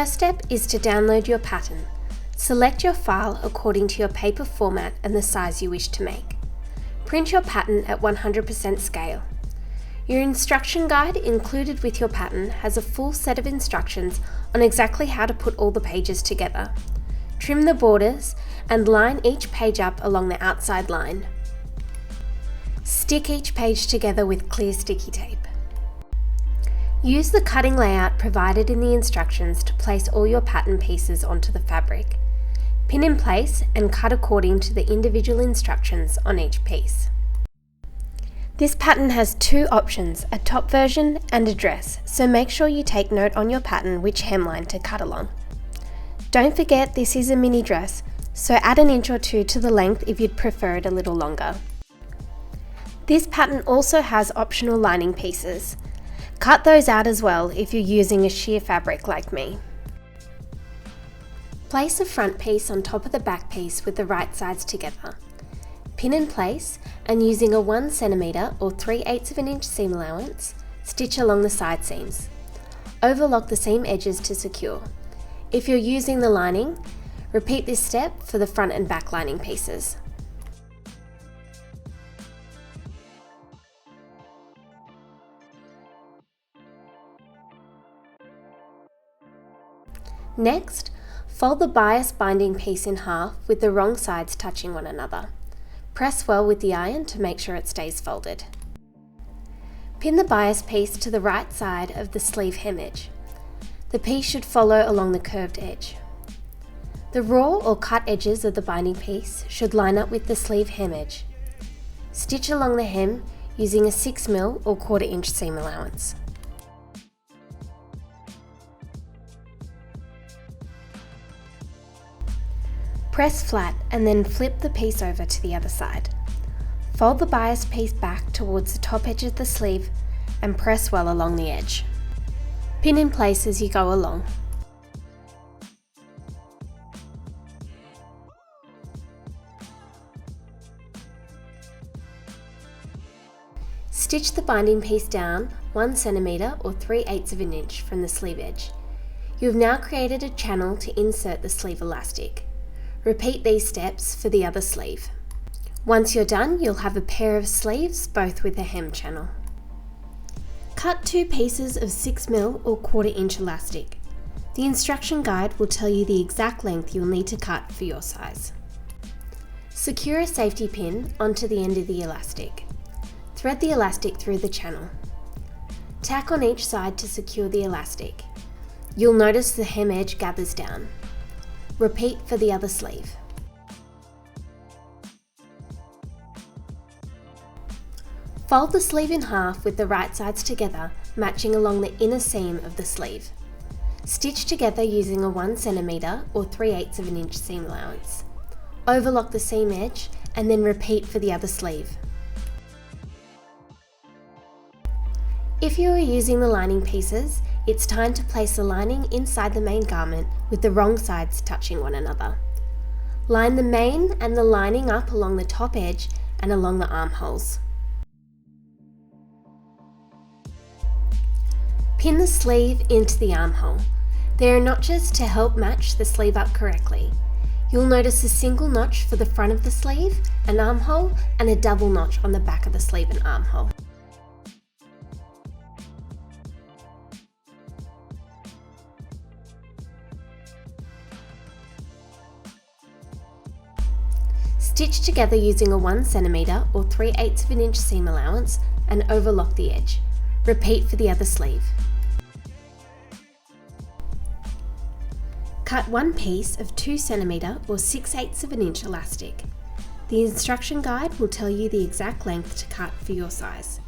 first step is to download your pattern. Select your file according to your paper format and the size you wish to make. Print your pattern at 100% scale. Your instruction guide included with your pattern has a full set of instructions on exactly how to put all the pages together. Trim the borders and line each page up along the outside line. Stick each page together with clear sticky tape. Use the cutting layout provided in the instructions to place all your pattern pieces onto the fabric. Pin in place and cut according to the individual instructions on each piece. This pattern has two options, a top version and a dress, so make sure you take note on your pattern which hemline to cut along. Don't forget this is a mini dress, so add an inch or two to the length if you'd prefer it a little longer. This pattern also has optional lining pieces. Cut those out as well if you're using a sheer fabric like me. Place a front piece on top of the back piece with the right sides together. Pin in place and using a 1 cm or 3/8 of an inch seam allowance, stitch along the side seams. Overlock the seam edges to secure. If you're using the lining, repeat this step for the front and back lining pieces. Next, fold the bias binding piece in half with the wrong sides touching one another. Press well with the iron to make sure it stays folded. Pin the bias piece to the right side of the sleeve hem edge. The piece should follow along the curved edge. The raw or cut edges of the binding piece should line up with the sleeve hem edge. Stitch along the hem using a 6 mm or 1/4 inch seam allowance. Press flat and then flip the piece over to the other side. Fold the bias piece back towards the top edge of the sleeve and press well along the edge. Pin in place as you go along. Stitch the binding piece down 1 cm or 3/8 of an inch from the sleeve edge. You have now created a channel to insert the sleeve elastic. Repeat these steps for the other sleeve. Once you're done, you'll have a pair of sleeves, both with a hem channel. Cut 2 pieces of 6 mm or 1/4 inch elastic. The instruction guide will tell you the exact length you'll need to cut for your size. Secure a safety pin onto the end of the elastic. Thread the elastic through the channel. Tack on each side to secure the elastic. You'll notice the hem edge gathers down. Repeat for the other sleeve. Fold the sleeve in half with the right sides together, matching along the inner seam of the sleeve. Stitch together using a 1 cm or 3/8 of an inch seam allowance. Overlock the seam edge and then repeat for the other sleeve. If you are using the lining pieces, it's time to place the lining inside the main garment with the wrong sides touching one another. Line the main and the lining up along the top edge and along the armholes. Pin the sleeve into the armhole. There are notches to help match the sleeve up correctly. You'll notice a single notch for the front of the sleeve, an armhole, and a double notch on the back of the sleeve and armhole. Stitch together using a 1 cm or 3/8 of an inch seam allowance and overlock the edge. Repeat for the other sleeve. Cut one piece of 2 cm or 6/8 of an inch elastic. The instruction guide will tell you the exact length to cut for your size.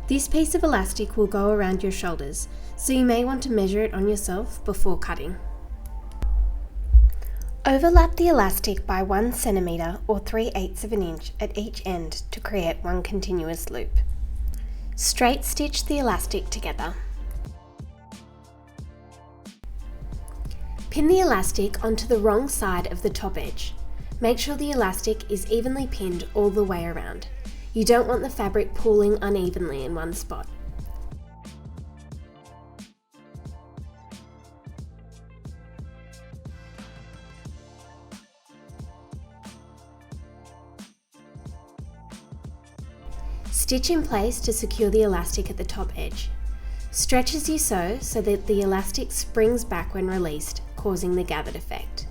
This piece of elastic will go around your shoulders, so you may want to measure it on yourself before cutting. Overlap the elastic by 1 cm or 3/8 of an inch at each end to create one continuous loop. Straight stitch the elastic together. Pin the elastic onto the wrong side of the top edge. Make sure the elastic is evenly pinned all the way around. You don't want the fabric pooling unevenly in one spot. Stitch in place to secure the elastic at the top edge. Stretch as you sew so that the elastic springs back when released, causing the gathered effect.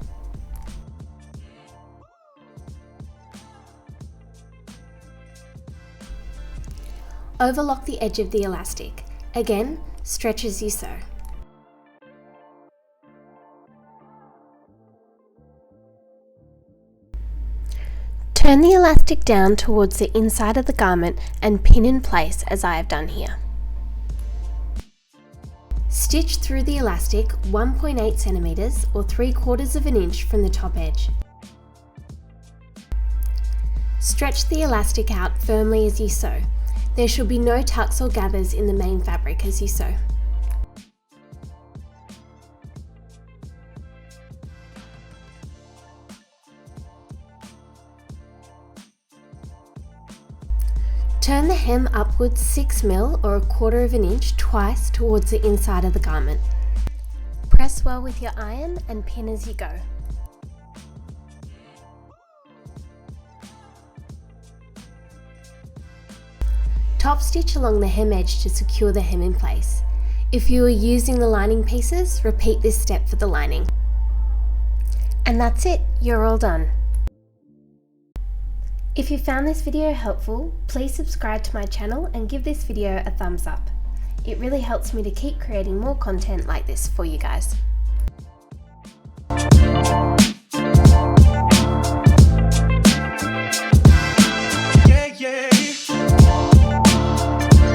Overlock the edge of the elastic. Again, stretch as you sew. Turn the elastic down towards the inside of the garment and pin in place as I have done here. Stitch through the elastic 1.8 centimeters or 3/4 of an inch from the top edge. Stretch the elastic out firmly as you sew. There should be no tucks or gathers in the main fabric as you sew. Turn the hem upwards 6 mil or 1/4 of an inch twice towards the inside of the garment. Press well with your iron and pin as you go. Top stitch along the hem edge to secure the hem in place. If you are using the lining pieces, repeat this step for the lining. And that's it, you're all done. If you found this video helpful, please subscribe to my channel and give this video a thumbs up. It really helps me to keep creating more content like this for you guys.